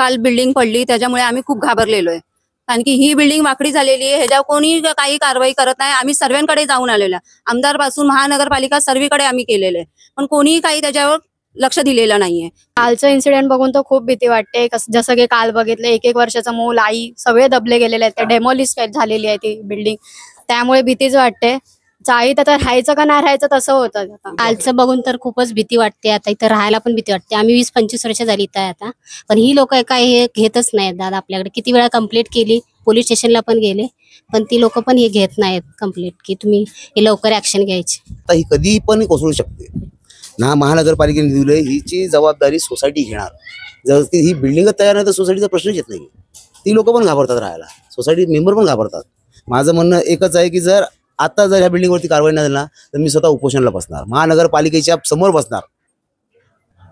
काल बिल्डिंग पडली त्याच्यामुळे आम्ही खूप घाबरलेलो आहे. कारण की ही बिल्डिंग वाकडी झालेली आहे, ह्याच्यावर कोणी काही कारवाई करत नाही. आम्ही सर्वांकडे जाऊन आलेलो आहे, आमदार पासून महानगरपालिका सर्वीकडे आम्ही केलेलं आहे, पण कोणीही काही त्याच्यावर लक्ष दिलेलं नाहीये. कालचं इन्सिडेंट बघून तर खूप भीती वाटते. जसं की काल बघितलं, एक वर्षाचं मूल, आई सगळे दबले गेलेले आहेत. डेमॉलिश झालेली आहे ती बिल्डिंग, त्यामुळे भीतीच वाटते. चाळीत आता राहायचं का नाही राहायचं तसं होतं. कालचं बघून तर खूपच भीती वाटते. आता इथं राहायला पण भीती वाटते. आम्ही 20-25 वर्ष झाली इथं आहे आता, पण ही लोक काही हे घेतच नाहीत. दादा आपल्याकडे किती वेळा कंप्लेंट केली, पोलीस स्टेशनला पण गेले, पण ती लोक पण हे घेत नाहीत कंप्लेंट की तुम्ही हे लवकर ऍक्शन घ्यायची. आता ही कधी पण कोसळू शकते ना. महानगरपालिकेने दिली हिची जबाबदारी सोसायटी घेणार. जर ही बिल्डिंग तयार नाही तर सोसायटीचा प्रश्नच येत नाही. ती लोक पण घाबरतात राहायला, सोसायटी मेंबर पण घाबरतात. माझं म्हणणं एकच आहे की जर ह्या बिल्डिंगवरती कारवाई नाही झाली ना तर मी स्वतः उपोषणाला बसणार, महानगरपालिकेच्या समोर बसणार.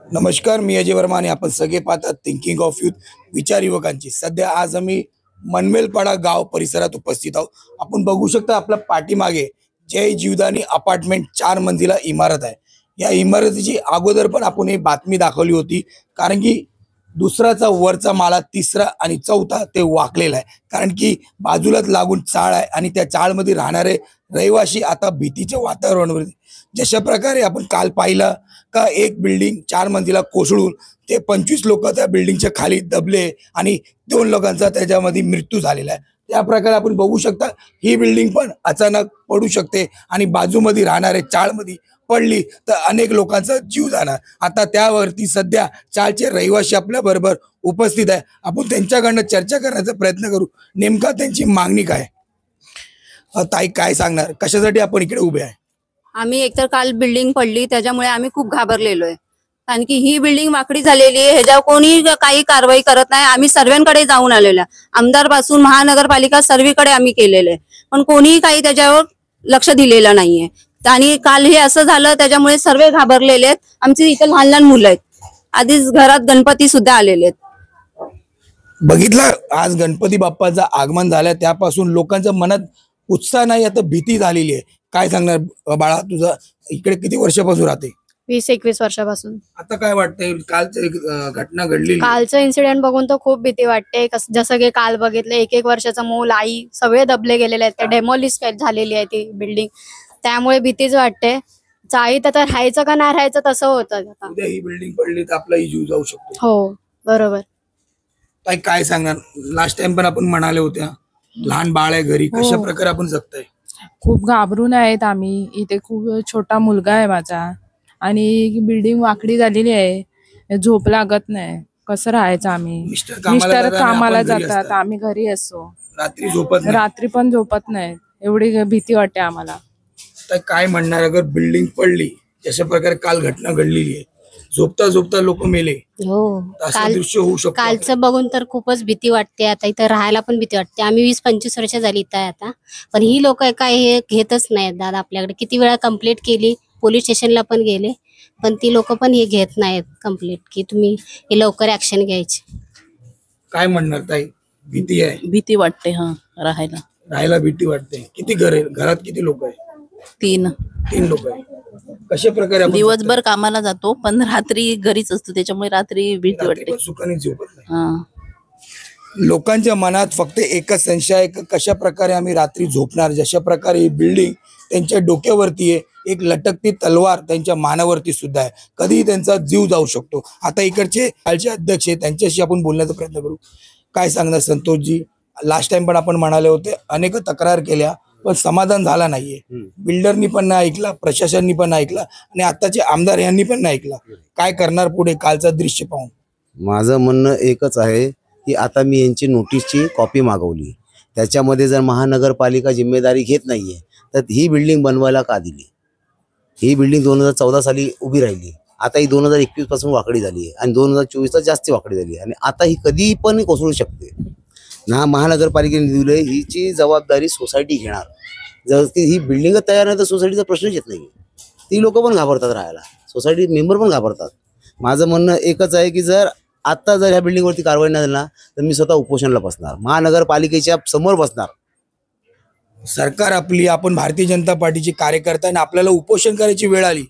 नमस्कार, मी अजय वर्मा आणि आपण सगळे पाहतात थिंकिंग ऑफ यूथ, विचार युवकांची. सध्या आज आम्ही मनमेलपाडा गाव परिसरात उपस्थित आहोत. आपण बघू शकता आपल्या पाठीमागे जय जीवदानी अपार्टमेंट 4 मंजिला इमारत आहे. या इमारतीची अगोदर पण आपण एक बातमी दाखवली होती, कारण की दुसराचा वरचा माला, तिसरा आणि चौथा ते वाकलेला आहे. कारण की बाजूलाच लागून चाळ आहे आणि त्या चाळमध्ये राहणारे रहिवासी आता भीतीच्या वातावरणावर. जशा प्रकारे आपण काल पाहिलं का एक बिल्डिंग 4 मंजिला कोसळून ते 25 लोक त्या बिल्डिंगच्या खाली दबले आणि 2 लोकांचा त्याच्यामध्ये मृत्यू झालेला आहे. त्या प्रकारे आपण बघू शकता ही बिल्डिंग पण अचानक पडू शकते आणि बाजूमध्ये राहणारे चाळमध्ये पडली तर अनेक लोकांचा जीव जाणार. आता त्यावरती सध्या चाळचे रहिवासी आपल्या बरोबर उपस्थित आहे. आपण त्यांच्याकडनं चर्चा करण्याचा प्रयत्न करू, नेमका त्यांची मागणी काय. ताई काय सांगणार, कशासाठी आपण इकडे उभे आहे? आम्ही एकतर काल बिल्डिंग पडली त्याच्यामुळे आम्ही खूप घाबरलेलो आहे. कारण की ही बिल्डिंग वाकडी झालेली आहे, ह्याच्यावर कोणी काही कारवाई करत नाही. आम्ही सर्वांकडे जाऊन आलेलो आहे, आमदार पासून महानगरपालिका सर्वीकडे आम्ही केलेलं आहे, पण कोणीही काही त्याच्यावर लक्ष दिलेलं नाहीये. आणि काल हे असं झालं त्याच्यामुळे सर्व घाबरलेले आहेत. आमची इथं लहान लहान मुलं आहेत, आधीच घरात गणपती सुद्धा आलेले आहेत. बघितलं, आज गणपती बाप्पाचं आगमन झालं, त्यापासून लोकांच्या मनात उत्साह नाही, आता भीती झालेली आहे. काय सांगणार बाळा, तुझं इकडे किती वर्षापासून राहते? 20-21 वर्षापासून. आता काय वाटतंय, कालचं एक घटना घडली, कालचं इन्सिडेंट बघून तर खूप भीती वाटते. जसं की काल बघितलं, एक वर्षाचं मूल, आई सगळे दबले गेलेले आहेत. डेमॉलिश झालेली आहे ती बिल्डिंग, त्यामुळे भीतीच वाटते. चाळीत आता राहायचं का नाही राहायचं तसं होतं. उद्या ही बिल्डिंग पडली तर आपलाही जीव जाऊ शकतो. हो बरोबर. काय सांगणार, लास्ट टाइम पण आपण म्हणाले होत्या लहान बाळ आहे घरी, कशा प्रकारे आपण जगताय? खूप घाबरून आहेत आम्ही. इथे खूप छोटा मुलगा आहे माझा आणि बिल्डिंग वाकडी झालेली आहे, झोप लागत नाही. कसं राहायचं आम्ही? मिस्टर कामाला जातात, आम्ही घरी असतो. रात्री झोपत नाही? रात्री पण झोपत नाही, एवढी भीती वाटते आम्हाला. तर काय म्हणणार, अगर बिल्डिंग पडली जशा प्रकारे काल घटना घडलेली आहे, झोपता झोपता लोक मेले, हो असं दृश्य होऊ शकतं? कालचं बघून तर खूपच भीती वाटते. आता इथं राहायला पण भीती वाटते. आम्ही 20-25 वर्ष झाली इथं आहे आता, पण ही लोक काही हे घेतच नाहीत. दादा आपल्याकडे किती वेळा कंप्लेंट केली, पोलीस स्टेशनला पण गेले, पण ती लोक पण हे घेत नाहीत कंप्लेंट की तुम्ही हे लवकर ऍक्शन घ्यायची. काय म्हणणार ताई, भीती आहे? भीती वाटते. राहायला भीती वाटते. किती घर आहे, घरात किती लोक आहे? 3 लोक आहे. कशा प्रकारे दिवसभर कामाला जातो पण रात्री घरीच असतो, त्याच्यामुळे रात्री भीती वाटते. सुखाने झोपत नाही. लोकांच्या मनात फक्त एकच संशय आहे की कशा प्रकारे आम्ही रात्री झोपणार. जशा प्रकारे ही बिल्डिंग त्यांच्या डोक्यावरती आहे, एक लटकती तलवार त्यांच्या मानावरती सुद्धा आहे, कधीही त्यांचा जीव जाऊ शकतो. आता इकडचे कालचे अध्यक्ष आहे, त्यांच्याशी आपण बोलण्याचा प्रयत्न करू. काय सांगणार संतोषजी, लास्ट टाइम पण आपण म्हणाले होते, अनेक तक्रार केल्या पण समाधान झाला नाहीये. बिल्डरनी पण नाही ऐकला, प्रशासननी पण नाही ऐकला आणि आताचे आमदार यांनी पण नाही ऐकला. काय करणार पुढे कालचं दृश्य पाहून? माझं म्हणणं एकच आहे की आता मी यांची नोटीसची कॉपी मागवली, त्याच्यामध्ये जर महानगरपालिका जिम्मेदारी घेत नाहीये तर ही बिल्डिंग बनवायला का दिली? ही बिल्डिंग 2014 साली उभी राहिली, आता ही 2021 पासून वाकडी झाली आहे आणि 2024 जास्त वाकडी झाली आहे आणि आता ही कधी पण कोसळू शकते ना. महानगरपालिकेने दिली हिची जबाबदारी सोसायटी घेणार. जर ही बिल्डिंग तयार नाही तर सोसायटीचा प्रश्नच येत नाही. ती लोक पण घाबरतात राहायला, सोसायटी मेंबर पण घाबरतात. माझं म्हणणं एकच आहे की जर ह्या बिल्डिंगवरती कारवाई नाही झाली ना तर मी स्वतः उपोषणाला बसणार, महानगरपालिकेच्या समोर बसणार. सरकार आपली, आपण भारतीय जनता पार्टीचे कार्यकर्ता आणि आपल्याला उपोषण करायची वेळ आली.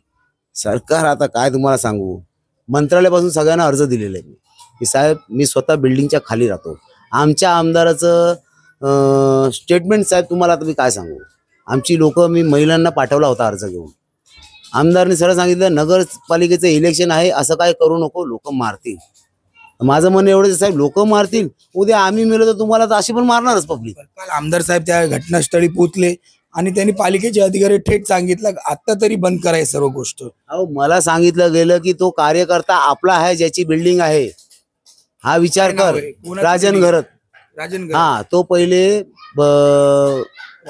सरकार आता काय तुम्हाला सांगू, मंत्रालयापासून सगळ्यांना अर्ज दिलेले आहे. की साहेब मी स्वतः बिल्डिंगच्या खाली राहतो. आमच्या आमदाराचं स्टेटमेंट साहेब तुम्हाला आता मी काय सांगू. आमची लोक मी महिलांना पाठवला होता अर्ज घेऊन. आमदारने सरळ सांगितलं नगरपालिकेचं इलेक्शन आहे, असं काय करू नको, लोक मारतील. माझं म्हणणं एवढंच आहे, साहेब लोक मारतील, उद्या आम्ही मेलो तर तुम्हाला तर अशी पण मारणारच पब्लिक. काल आमदार साहेब त्या घटनास्थळी पोहोचले आणि त्यांनी पालिकेचे अधिकारी थेट सांगितलं आता तरी बंद कराय सर्व गोष्ट. अहो मला सांगितलं गेलं की तो कार्यकर्ता आपला आहे ज्याची बिल्डिंग आहे, हा विचार काय नाव कर. आहे? कोणाचं राजन building? घरत. राजन हा तो पहिले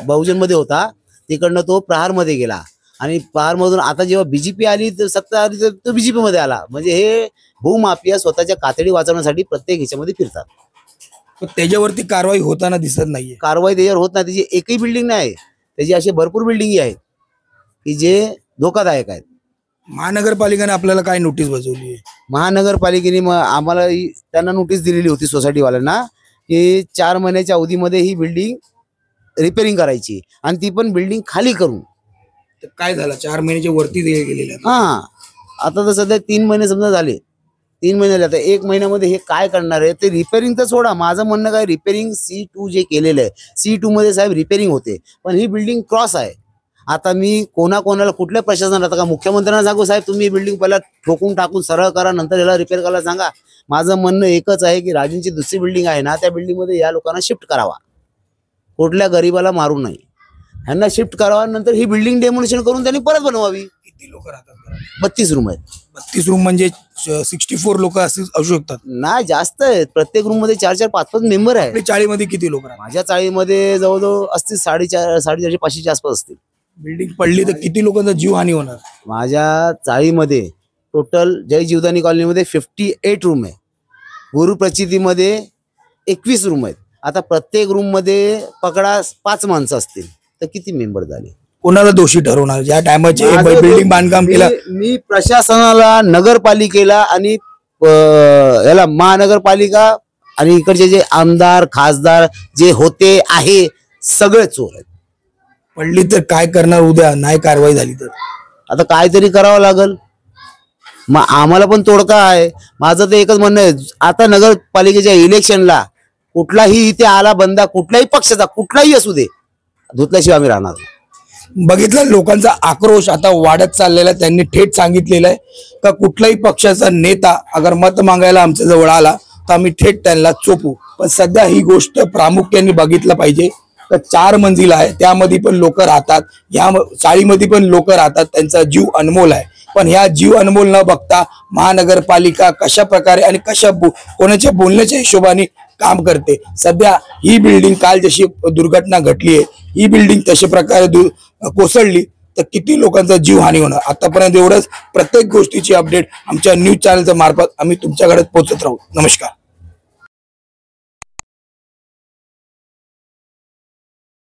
बहुजन मध्ये होता, तिकडनं तो प्रहार मध्ये गेला आणि प्रहार मधून आता जेव्हा बीजेपी आली तर सत्ता आली तर तो बीजेपी मध्ये आला. म्हणजे हे भूमाफिया स्वतःच्या कातडी वाचवण्यासाठी प्रत्येक ह्याच्यामध्ये फिरतात. पण त्याच्यावरती कारवाई होताना दिसत नाहीये. कारवाई त्याच्यावर होत नाही. त्याची एकही बिल्डिंग नाही, त्याची अशी भरपूर बिल्डिंगी आहेत की जे धोकादायक आहेत. महानगरपालिकेने आपल्याला काय नोटीस बजावली आहे? महानगरपालिकेने आम्हाला त्यांना नोटीस दिलेली होती सोसायटीवाल्यांना की 4 महिन्याच्या अवधीमध्ये ही बिल्डिंग रिपेअरिंग करायची आणि ती पण बिल्डिंग खाली करून. तर काय झालं? 4 महिन्याच्या वरती गेलेले आहेत. हा आता तर सध्या 3 महिने समजा झाले. 3 महिने झाले. आता 1 महिन्यामध्ये हे काय करणार आहे ते रिपेअरिंग तर सोडा. माझं म्हणणं काय, रिपेअरिंग C2 जे केलेलं आहे C2 मध्ये साहेब रिपेअरिंग होते, पण ही बिल्डिंग क्रॉस आहे. आता मी कोणाला कुठल्या प्रशासनाला आता का मुख्यमंत्र्यांना सांगू साहेब तुम्ही ही बिल्डिंग पहिला ठोकून टाकून सरळ करा, नंतर याला रिपेअर करायला सांगा. माझं म्हणणं एकच आहे की राजूंची दुसरी बिल्डिंग आहे ना, त्या बिल्डिंग मध्ये या लोकांना शिफ्ट करावा. कुठल्या गरीबाला मारू नये, ह्यांना शिफ्ट करावा. नंतर ही बिल्डिंग डेमोलिशन करून त्यांनी परत बनवावी. किती लोक राहतात घरात? 32 रूम आहेत. 32 रूम म्हणजे 64 लोक असू शकतात. नाही जास्त आहेत. प्रत्येक रूम मध्ये 4-4, 5-5 मेंबर आहेत. आपल्या चाळीमध्ये किती लोक राहतात? माझ्या चाळीमध्ये जवळजवळ असतील 450, 500च्या आसपास असतील. बिल्डिंग पडली तर किती लोकांचा जीव हानी होणार? माझ्या चाळीमध्ये टोटल जय जीवदानी कॉलनीमध्ये 58 रूम आहे. गुरुप्रचितीमध्ये 21 रूम आहेत. आता प्रत्येक रूम मध्ये पकडा 5 माणसं असतील तर किती मेंबर झाले? कोणाला दोषी ठरवणार ज्या टायमाचे बिल्डिंग बांधकाम केलं? मी प्रशासनाला, नगरपालिकेला आणि याला महानगरपालिका आणि इकडचे जे आमदार खासदार जे होते आहे सगळे चोर आहेत. पडली तर काय करणार उद्या नाही कारवाई झाली तर? आता काहीतरी करावं लागल. मग आम्हाला पण तोडका आहे. माझं तर एकच म्हणणं आहे, आता नगरपालिकेच्या इलेक्शनला कुठलाही इथे आला बंदा कुठल्याही पक्षाचा कुठलाही असू दे, धुतल्याशिवाय आम्ही राहणार. बघितलं लोकांचा आक्रोश आता वाढत चाललेला. त्यांनी थेट सांगितलेलं आहे का कुठलाही पक्षाचा नेता अगर मत मागायला आमच्या जवळ आला तर आम्ही थेट त्यांना चोपू. पण सध्या ही गोष्ट प्रामुख्याने बघितलं पाहिजे. तर 4 मंजिला आहे, त्यामध्ये पण लोक राहतात, या चाळीमध्ये पण लोक राहतात, त्यांचा जीव अनमोल आहे. पण ह्या जीव अनमोल न बघता महानगरपालिका कशा प्रकारे आणि कोणाच्या बोलण्याच्या हिशोबाने काम करते. सध्या ही बिल्डिंग काल जशी दुर्घटना घडली आहे, ही बिल्डिंग तशा प्रकारे कोसळली तर किती लोकांचा जीव हानी होणार. आतापर्यंत एवढंच. प्रत्येक गोष्टीची अपडेट आमच्या न्यूज चॅनलच्या मार्फत आम्ही तुमच्याकडे पोहोचत राहू. नमस्कार.